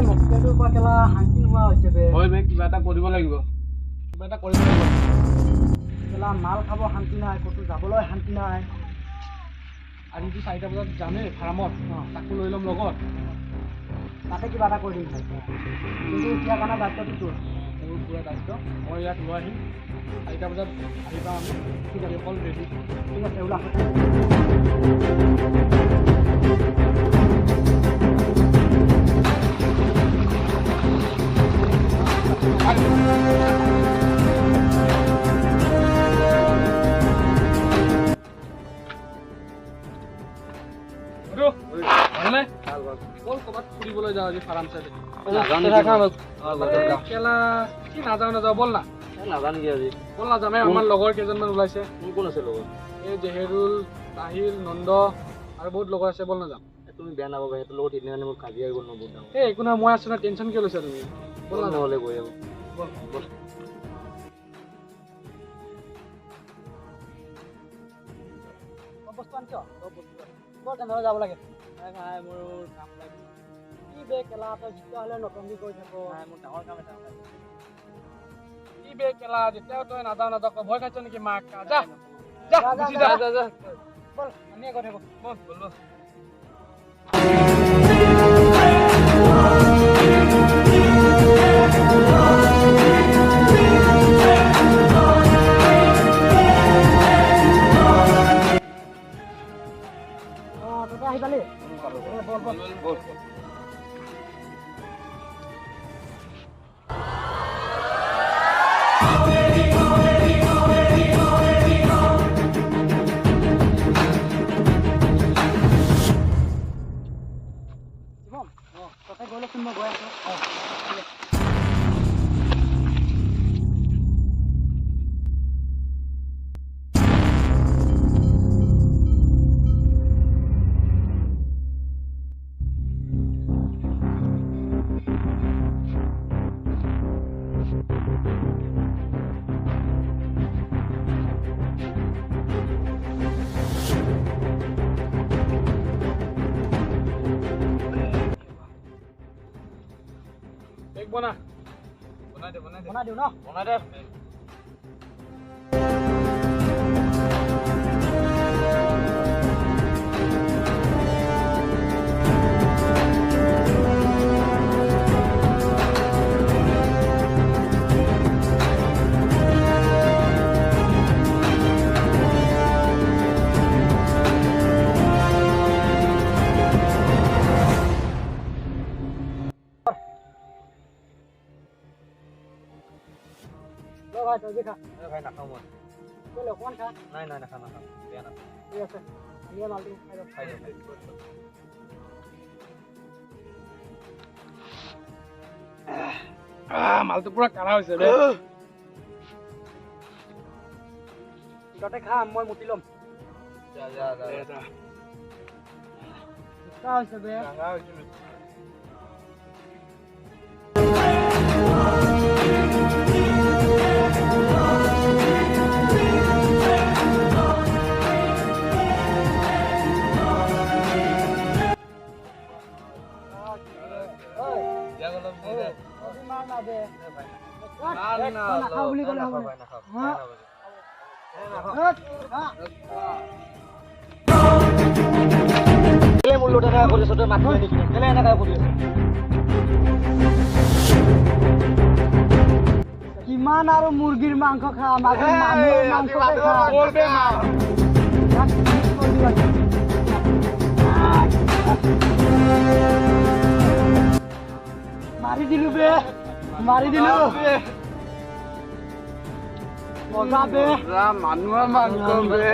মক্কেলটোৰ পৰা কেলা শান্তি নোহোৱা হৈছে বে। হয় বে, কিবা এটা কৰিব লাগিব। কেলা মাল খাব শান্তি নাই, ক'তো যাবলৈ শান্তি নাই। আজিতো 4টা বজাত যামেই ফাৰ্মত, তাকো লৈ ল'ম লগত। তাতে কিবা এটা কৰি দিম কিন্তু এতিয়া কাৰণে দায়িত্বটো তোৰ। মোৰ পুৰা দায়িত্ব, মই ইয়াক লৈ আহিম। 4টা বজাত আহিবা আমি, ঠিক আছে অকল ৰেডি। ঠিক আছে ওলা। ক'ৰবাত ফুৰিবলৈ যাওঁ আজি ফাৰ্ম চাইডে। নাযাওঁ বল না। নাজানো কি আজি বল না যামে, আমাৰ লগৰ কেইজনমান ওলাইছে। কোন আছে লগত? এই জেহেৰুল, তাহিল, নন্দ আৰু বহুত লগৰ আছে, বল নাযাম। তুমি বেয়া নাপাবা, সিহঁতৰ লগত সেইদিনা মোৰ কাজিয়া হৈ গ'ল ন বহুত ডাঙৰ। এই একো নহয়, মই আছো না, টেনশ্যন কিয় লৈছা তুমি? বল না নহ'লে গৈ আহোঁ। বল। বস্তু আনিছ? বৰ তেনেহ'লে যাব লাগে। ভাই মোৰ কাম লাগে। কি বে কেলা তই যেতিয়া হ'লে নতংগী কৰি থাক। মোৰ ডাঙৰ কাম এটা আছে। কি বে কেলা, যেতিয়াও তই নাযাওঁ ভয় খাইছ নেকি মাক? যা গুচি যা। বল আমি আগত থাকো। বল বল। তই আহি পালি? বল। তই গৈ লচোন, মই গৈ আছো। বনা বনাই দিওঁ ন? বনাই দে। ভাই তই যে খা। ভাই নাখাওঁ মই। তই অকণমান খা। নাই নাখাওঁ। বেয়া নাখাওঁ। ঠিক আছে, আমিয়ে মালটো খাই দিওঁ। মালটো পুৰা কাঢ়া হৈছে বে। তহঁতে খা, মই মুতি ল'ম। যা। হৈছে বে। নাখাওঁ বুলি ক'লে হ'ব। মোৰ লগত এনেকা কৰি আছ, তই মাতি নেকি? কেলে এনেকা কৰি আছ? কিমান আৰু মুৰ্গীৰ মাংস খাম, আকৌ মানুহৰ মাংস খাম। মাৰি দিলো বে, মজা বে। মানুহৰ মাংস বে।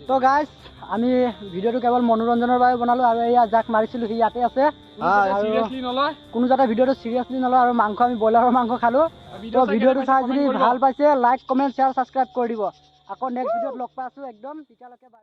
তো গাইজ, আমি ভিডিঅ'টো কেৱল মনোৰঞ্জনৰ বাবে বনালো আৰু এয়া যাক মাৰিছিলো সি ইয়াতে আছে। কোনো যাতে ভিডিঅ'টো চিৰিয়াছলি নলয় আৰু মাংস আমি ব্ৰইলাৰৰ মাংস খালো। তো ভিডিঅ'টো চাই যদি ভাল পাইছে লাইক, কমেণ্ট, শ্বেয়াৰ, ছাবস্ক্ৰাইব কৰি দিব। আকৌ নেক্সট ভিডিঅ'ত লগ পাই আছো একদম, তেতিয়ালৈকে বাই।